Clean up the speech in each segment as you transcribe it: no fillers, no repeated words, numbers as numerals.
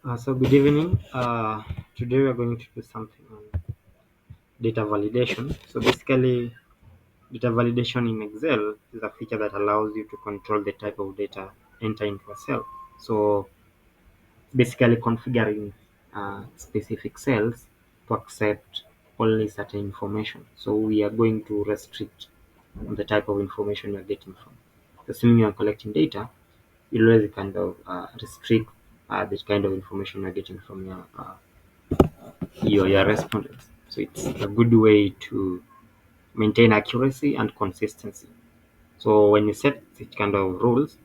So good evening. Today we are going to do something on data validation. So basically, data validation in Excel is a feature that allows you to control the type of data enter into a cell. So basically, configuring specific cells to accept only certain information. So we are going to restrict on the type of information you are getting from. Assuming you are collecting data, you always kind of restrict the kind of information you're getting from your respondents. So it's a good way to maintain accuracy and consistency. So when you set such kind of rules,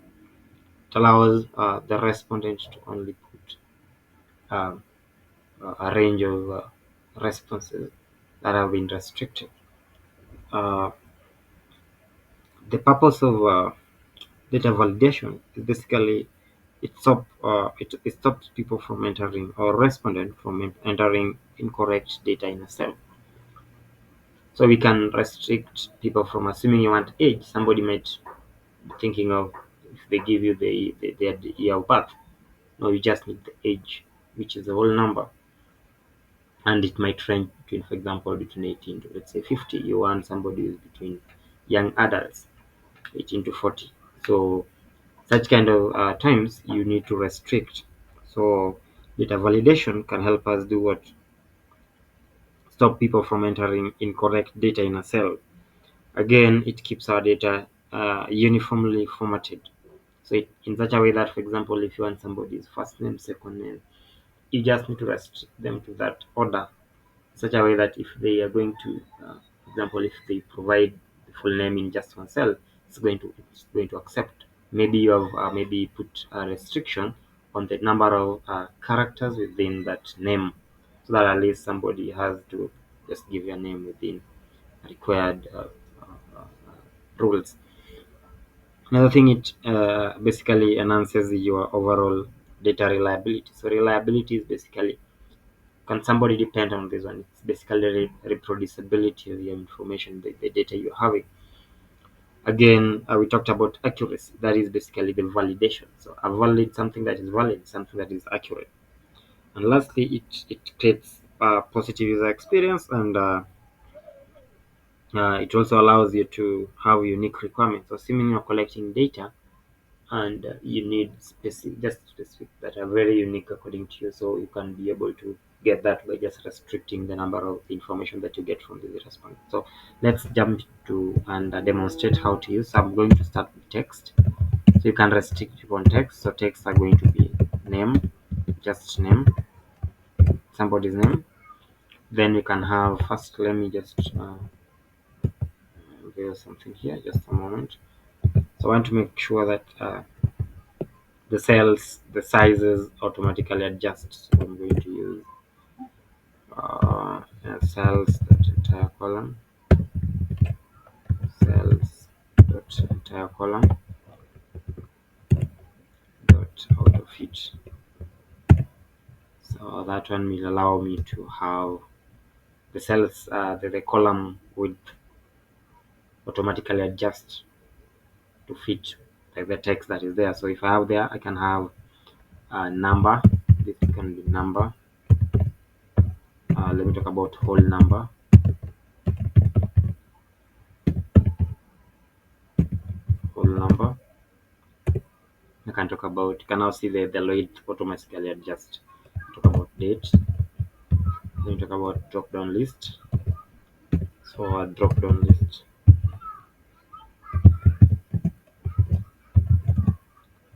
it allows the respondent to only put um, a range of responses that have been restricted. Uh, the purpose of data validation is basically it stops people from entering or respondent from entering incorrect data in a cell. So we can restrict people from assuming you want age. Somebody might be thinking of if they give you the year of birth. No, you just need the age, which is the whole number. And it might range between, for example, between 18 to let's say 50. You want somebody who's between young adults, 18 to 40. So such kind of times you need to restrict. So data validation can help us do what? Stop people from entering incorrect data in a cell. Again, it keeps our data uniformly formatted. So in such a way that, for example, if you want somebody's first name, second name, you just need to restrict them to that order. Such a way that if they are going to, for example, if they provide the full name in just one cell, it's going to accept. Maybe you have maybe put a restriction on the number of characters within that name, so that at least somebody has to just give your name within required rules. Another thing, it basically enhances your overall data reliability. So reliability is basically, can somebody depend on this one? It's basically reproducibility of your information, the data you're having. Again, we talked about accuracy. That is basically the validation. So a valid, something that is valid, something that is accurate. And lastly, it creates a positive user experience, and it also allows you to have unique requirements. So assuming you're collecting data and you need specific that are very unique according to you, so you can be able to get that by just restricting the number of information that you get from the respondent. So let's jump to and demonstrate how to use. So I'm going to start with text. So you can restrict upon text. So texts are going to be name, just name, somebody's name. Then you can have, first let me just there's something here, just a moment. So I want to make sure that the cells, the sizes automatically adjust. So I'm going to use cells dot entire column, cells dot entire column dot auto fit. So that one will allow me to have the cells, the column would automatically adjust to fit like the text that is there. So if I have there, I can have a number. This can be number. Let me talk about whole number. Whole number. I can talk about, you can now see the Lloyd automatically adjust. Talk about date. Then you talk about drop down list. So a drop down list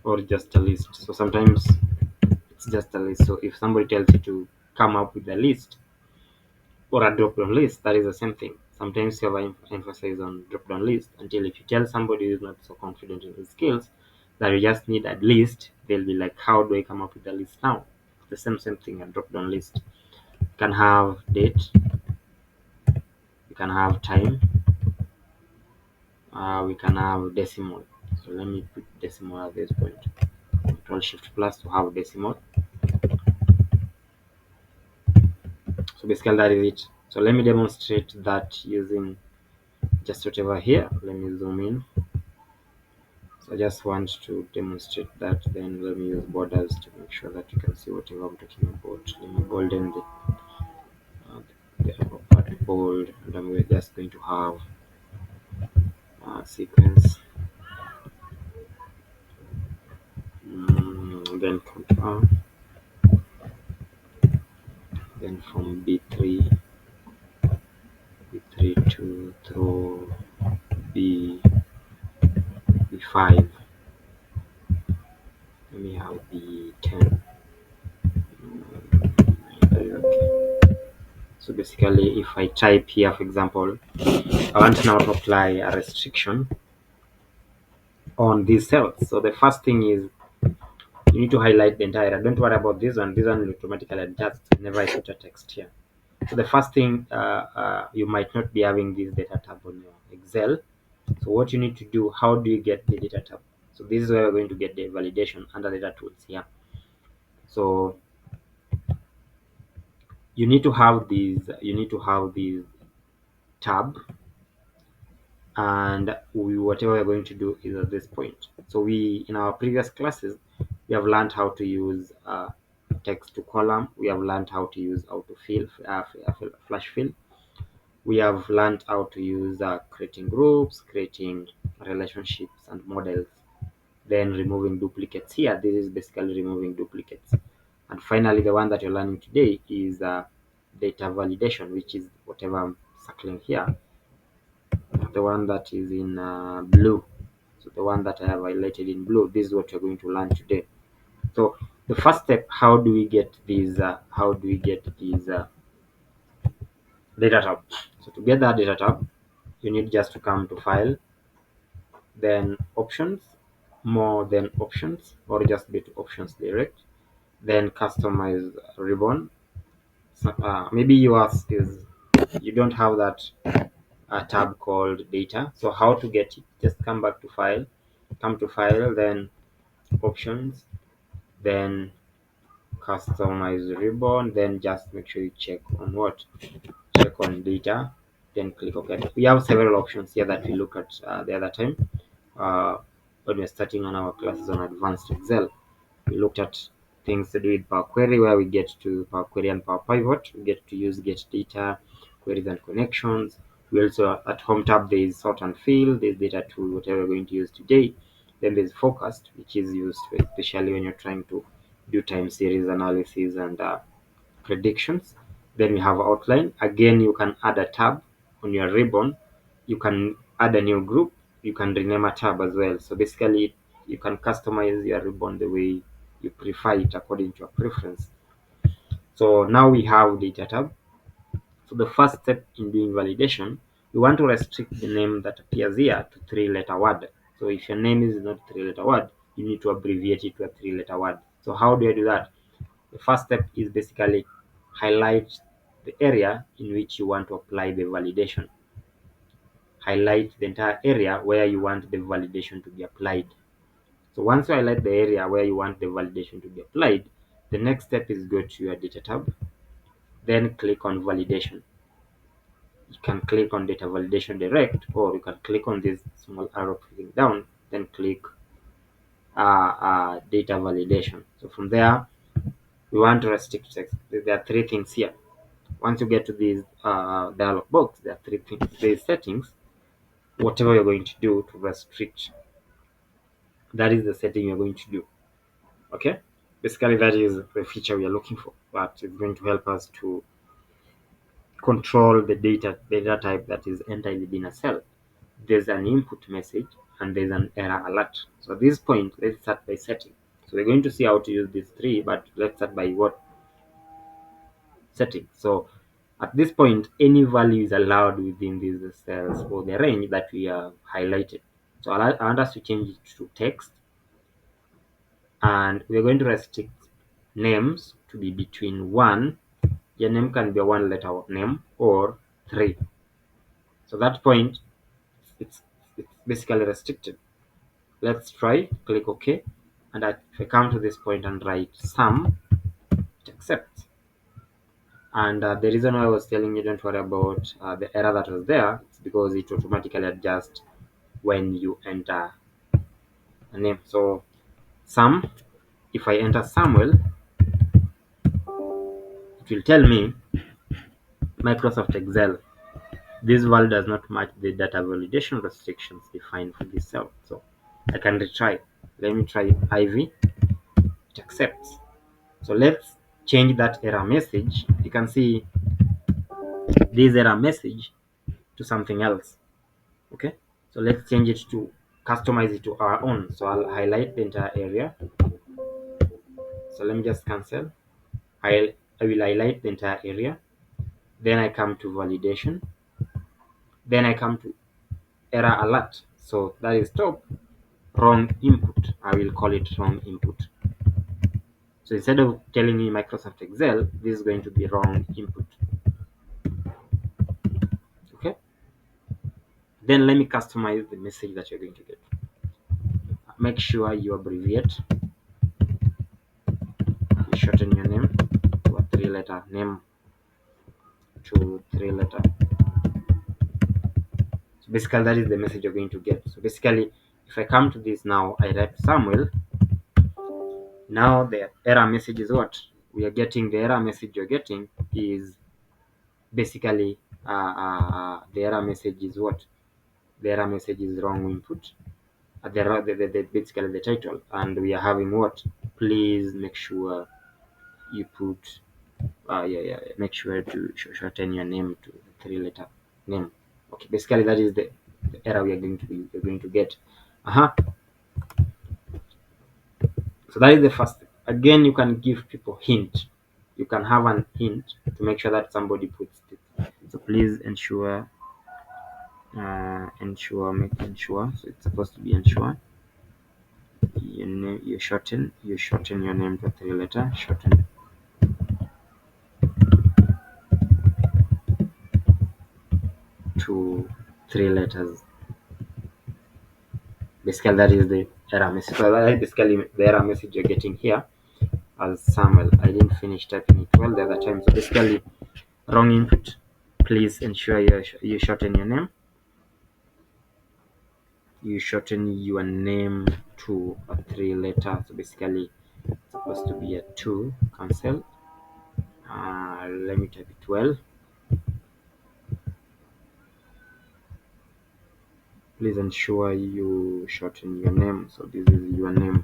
or just a list. So sometimes it's just a list. So if somebody tells you to come up with a list or a drop down list, that is the same thing. Sometimes you have emphasize on drop down list until if you tell somebody who's not so confident in his skills that you just need a list, they'll be like, how do I come up with a list now? The same thing, a drop down list. You can have date, you can have time, we can have decimal. So let me put decimal at this point. Control Shift Plus to have decimal. So basically that is it. So let me demonstrate that using just whatever here. Let me zoom in. So I just want to demonstrate that. Then let me use borders to make sure that you can see whatever I'm talking about. Let me bolden uh, the upper part bold, and then we're just going to have sequence, then control, then from B3 to through B B5. Let me have B10. Okay. So basically, if I type here, for example, I want now to apply a restriction on these cells. So the first thing is you need to highlight the entire. Don't worry about this one. This one will automatically adjust whenever I put a text here. So the first thing, you might not be having this data tab on your Excel. So what you need to do, how do you get the data tab? So this is where we're going to get the validation under data tools here. So you need to have these. You need to have these tab, and whatever we're going to do is at this point. So we, in our previous classes, we have learned how to use text to column. We have learned how to use autofill, flash fill. We have learned how to use creating groups, creating relationships and models, then removing duplicates. Here this is basically removing duplicates. And finally, the one that you're learning today is data validation, which is whatever I'm circling here, the one that is in blue. So the one that I have highlighted in blue, this is what you're going to learn today. So the first step, how do we get these data tab? So to get that data tab, you need just to come to file, then options, more, than options, or just be to options direct, then customize ribbon. So, maybe yours is, you don't have that tab called data. So how to get it? Just come back to file, then options, then customize ribbon, then just make sure you check on what, check on data, then click OK. We have several options here that we look at the other time uh, when we're starting on our classes on advanced Excel. We looked at things to do with Power Query, where we get to Power Query and Power Pivot. We get to use get data, queries and connections. We also, at home tab, there is sort and fill, there's data tool, whatever we're going to use today. Then there's forecast, which is used especially when you're trying to do time series analysis and predictions. Then we have outline. Again, you can add a tab on your ribbon. You can add a new group. You can rename a tab as well. So basically, you can customize your ribbon the way you prefer it according to your preference. So now we have data tab. So the first step in doing validation, you want to restrict the name that appears here to three-letter word. So if your name is not three-letter word, you need to abbreviate it to a three-letter word. So how do I do that? The first step is basically highlight the area in which you want to apply the validation. Highlight the entire area where you want the validation to be applied. So once you highlight the area where you want the validation to be applied, the next step is go to your data tab, then click on validation. You can click on data validation direct, or you can click on this small arrow pointing down, then click data validation. So from there, we want to restrict text. There are three things here. Once you get to this dialog box, there are three things. There is settings. Whatever you're going to do to restrict, that is the setting you're going to do. Okay, basically that is the feature we are looking for, but it's going to help us to control the data type that is entered within a cell. There's an input message and there's an error alert. So at this point, let's start by setting. So we're going to see how to use these three, but let's start by what, setting. So at this point, any value is allowed within these cells or the range that we have highlighted. So I want us to change it to text, and we're going to restrict names to be between 1. Your name can be a one letter name, or 3. So that point, it's basically restricted. Let's try, click OK, and if I come to this point and write sum, it accepts. And the reason why I was telling you don't worry about the error that was there, it's because it automatically adjusts when you enter a name. So Sam, if I enter Samuel, it will tell me Microsoft Excel. This value does not match the data validation restrictions defined for this cell. So I can retry. Let me try Ivy. It accepts. So let's change that error message. You can see this error message to something else. Okay. So let's change it to customize it to our own. So I'll highlight the entire area. So let me just cancel. I will highlight the entire area. Then I come to validation. Then I come to error alert. So that is top wrong input. I will call it wrong input. So instead of telling me Microsoft Excel, this is going to be wrong input. Okay. Then let me customize the message that you're going to get. Make sure you abbreviate. You shorten your name to a 3-letter name to 3-letter. So basically, that is the message you're going to get. So basically, if I come to this now, I type Samuel. Now the error message is what we are getting. The error message you're getting is basically the error message is what the error message is wrong input. Basically the title, and we are having what? Please make sure you put make sure to shorten your name to a 3-letter name. Okay, basically that is the error we're going to get. So that is the first thing. Again, you can give people hint. You can have an hint to make sure that somebody puts it. So please ensure make ensure. So it's supposed to be ensure. You shorten your name to a 3-letter. Shorten to 3 letters. Basically, that is the error message. So that is basically the error message you're getting here as Samuel. I didn't finish typing it well the other time. So basically, wrong input. Please ensure you shorten your name. You shorten your name to a 3-letter. So basically, it's supposed to be a 2. Cancel. Let me type it well. Please ensure you shorten your name. So this is your name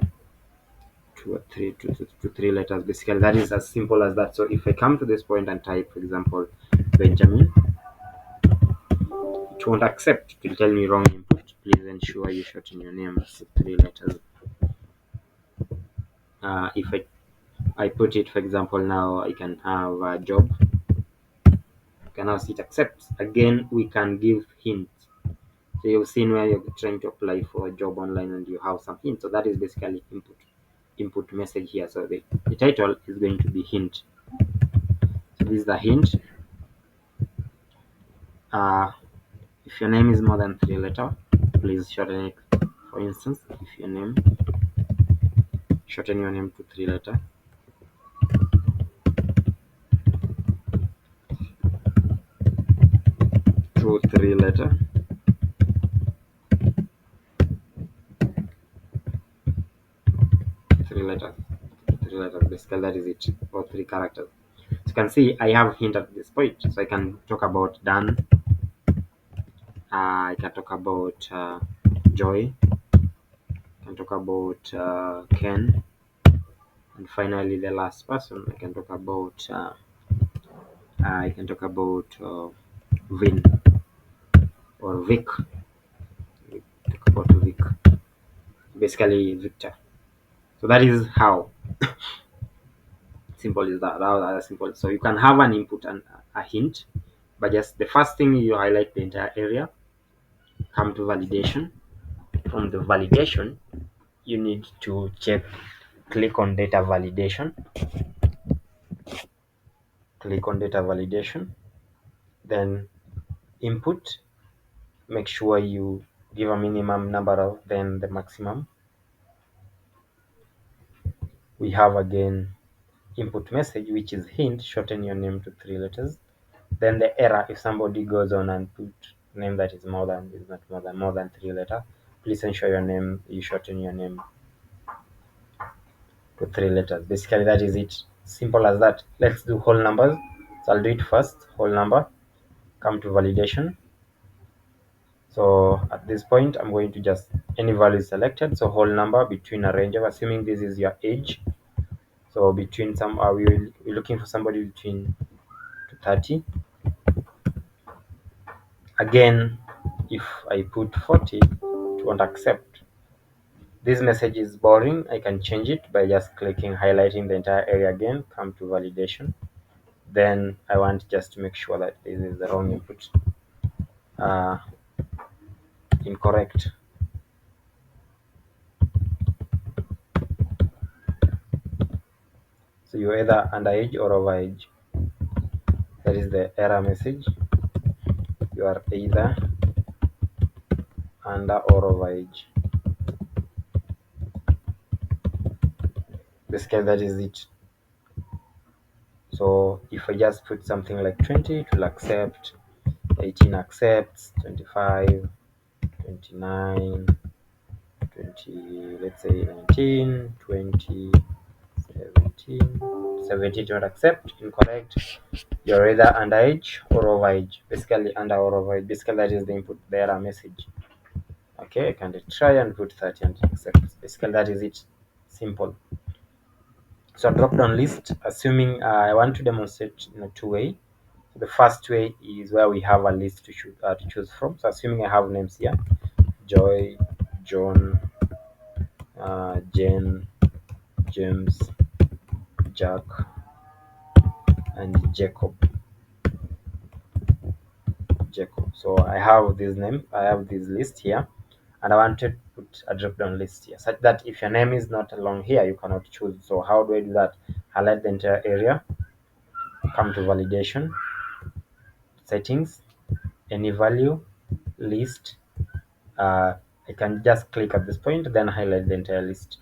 to a 3 letters. Basically, that is as simple as that. So if I come to this point and type, for example, Benjamin, it won't accept. It will tell me wrong input. Please ensure you shorten your name to 3 letters. If I put it, for example, now I can have a job. You can now see it accepts. Again, we can give hints. So you've seen where you're trying to apply for a job online and you have some hints. So that is basically input message here. So the title is going to be hint. So this is the hint. If your name is more than 3 letter, please shorten it. For instance, if your name, shorten your name to 3 letter. To 3 letter. 3 letters. 3 letters. Basically, that is it. Or 3 characters. So you can see I have hint at this point. So I can talk about Dan. I can talk about Joy. I can talk about Ken. And finally, the last person I can talk about. Vin or Vic. We talk about Vic. Basically, Victor. So that is how simple is that. That simple. So you can have an input and a hint, but just the first thing you highlight the entire area. Come to validation. From the validation, you need to check. Click on data validation. Click on data validation. Then input. Make sure you give a minimum number of then the maximum. We have again input message, which is hint, shorten your name to 3 letters. Then the error, if somebody goes on and put name that is not more than 3 letter, please ensure your name, you shorten your name to 3 letters. Basically, that is it. Simple as that. Let's do whole numbers. So I'll do it first. Whole number. Come to validation. So at this point, I'm going to just any value is selected. So whole number between a range of, assuming this is your age. So between some, we're looking for somebody between to 30. Again, if I put 40, it won't accept. This message is boring. I can change it by just clicking, highlighting the entire area again, come to validation. Then I want just to make sure that this is the wrong input. Incorrect. So you're either underage or overage. That is the error message. You are either under or overage. Basically, that is it. So if I just put something like 20, it will accept. 18 accepts. 25, 29, 20, let's say 19, 20, 17, 17 do not accept. Incorrect. You're either underage or overage. Basically, under or overage. Basically, that is the input, the error message. Okay, I can try and put 30 and accept. Basically, that is it. Simple. So drop down list, assuming I want to demonstrate in a two-way. So the first way is where we have a list to choose from. So assuming I have names here: Joy, John, Jane, James, Jack, and Jacob. Jacob. So I have this name. I have this list here, and I want to put a drop down list here, such that if your name is not along here, you cannot choose. So how do I do that? Highlight the entire area, come to validation, settings, any value, list. I can just click at this point, then highlight the entire list.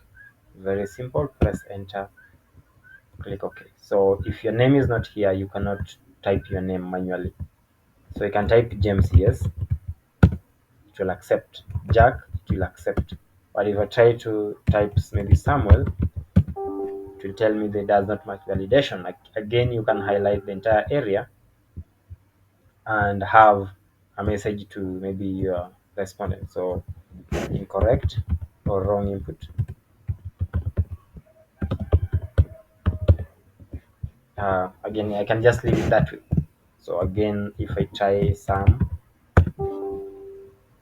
Very simple. Press enter, click OK. So if your name is not here, you cannot type your name manually. So you can type James, yes, it will accept. Jack, it will accept. But if I try to type maybe Samuel, it will tell me that does not match validation. Like, again, you can highlight the entire area and have a message to maybe your respondent. So incorrect or wrong input. Again, I can just leave it that way. So again, if I try Sam,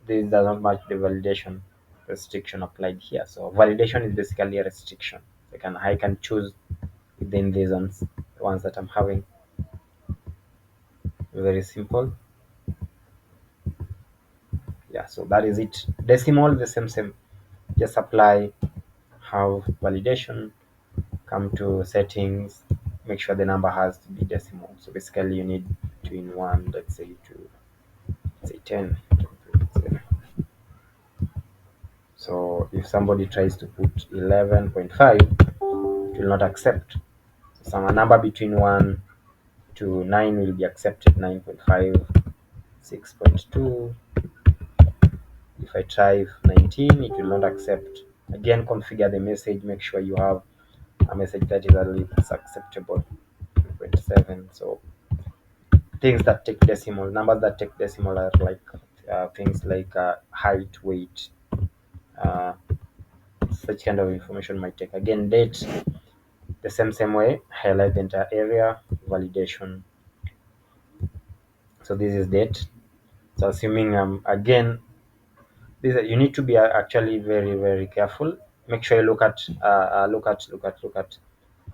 this does not match the validation restriction applied here. So validation is basically a restriction. I can choose within these ones, the ones that I'm having. Very simple. Yeah, so that is it. Decimal, the same. Just apply, have validation, come to settings, make sure the number has to be decimal. So basically you need between 1, let's say, to say 10. So if somebody tries to put 11.5, it will not accept. So some number between 1 to 9 will be accepted. 9.5, 6.2. If I try 19, it will not accept. Again, configure the message, make sure you have a message that is at least acceptable. 2.7. So things that take decimal, numbers that take decimal are like things like height, weight, uh, such kind of information might take. Again, date, the same way, highlight the entire area, validation. So this is date. So assuming again, this you need to be actually very careful. Make sure you look at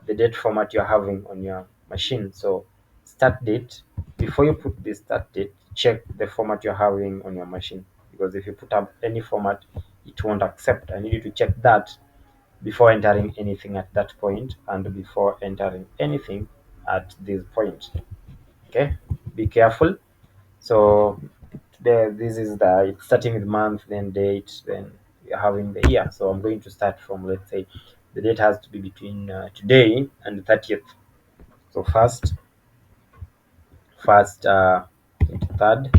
the date format you're having on your machine. So start date, before you put the start date, check the format you're having on your machine, because if you put up any format, it won't accept. I need you to check that before entering anything at that point and before entering anything at this point. Okay, be careful. So this is the it's starting with month, then date, then you're having the year. So I'm going to start from, let's say, the date has to be between today and the 30th. So first 23rd,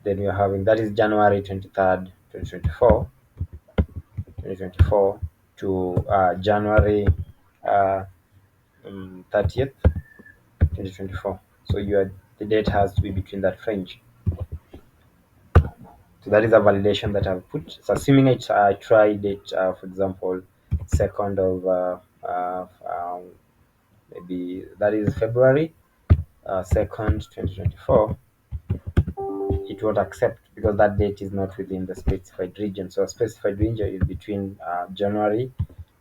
then we're having, that is January 23rd, 2024. 2024 to January 30th, 2024. So the date has to be between that range. So that is a validation that I've put. So assuming I tried it, for example, 2nd of maybe that is February 2nd, 2024, it won't accept because that date is not within the specified region. So a specified region is between January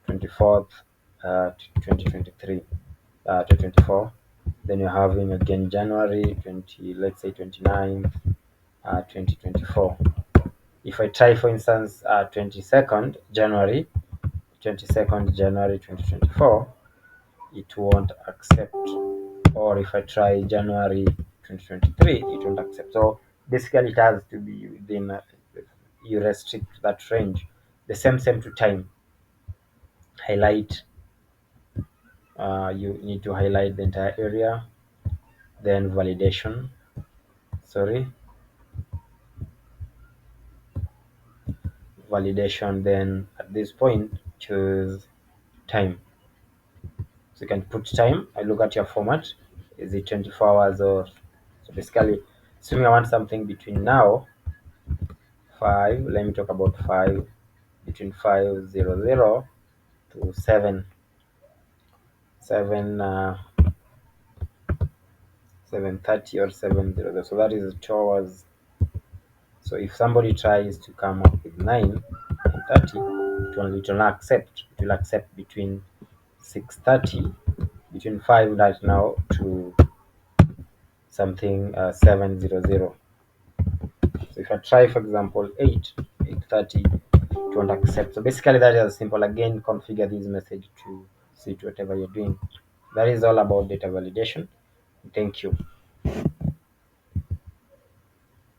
24th, 2023, 2024. Then you're having again January 20, let's say 29th, 2024. If I try, for instance, 22nd January 2024, it won't accept. Or if I try January 2023, it won't accept. So basically, it has to be within. You restrict that range. The same to time. Highlight. You need to highlight the entire area. Then validation. Sorry, validation. Then at this point, choose time. So you can put time. I look at your format. Is it 24 hours or so? Basically, assuming I want something between now 5. Let me talk about 5, between 5:00 to 7:30 or 7:00. So that is 2 hours. So if somebody tries to come up with 9:30, it will not accept. It will accept between 6:30, between 5 right now to something 7:00. So if I try, for example, 8:30, it won't accept. So basically, that is simple. Again, configure this message to suit whatever you're doing. That is all about data validation. Thank you.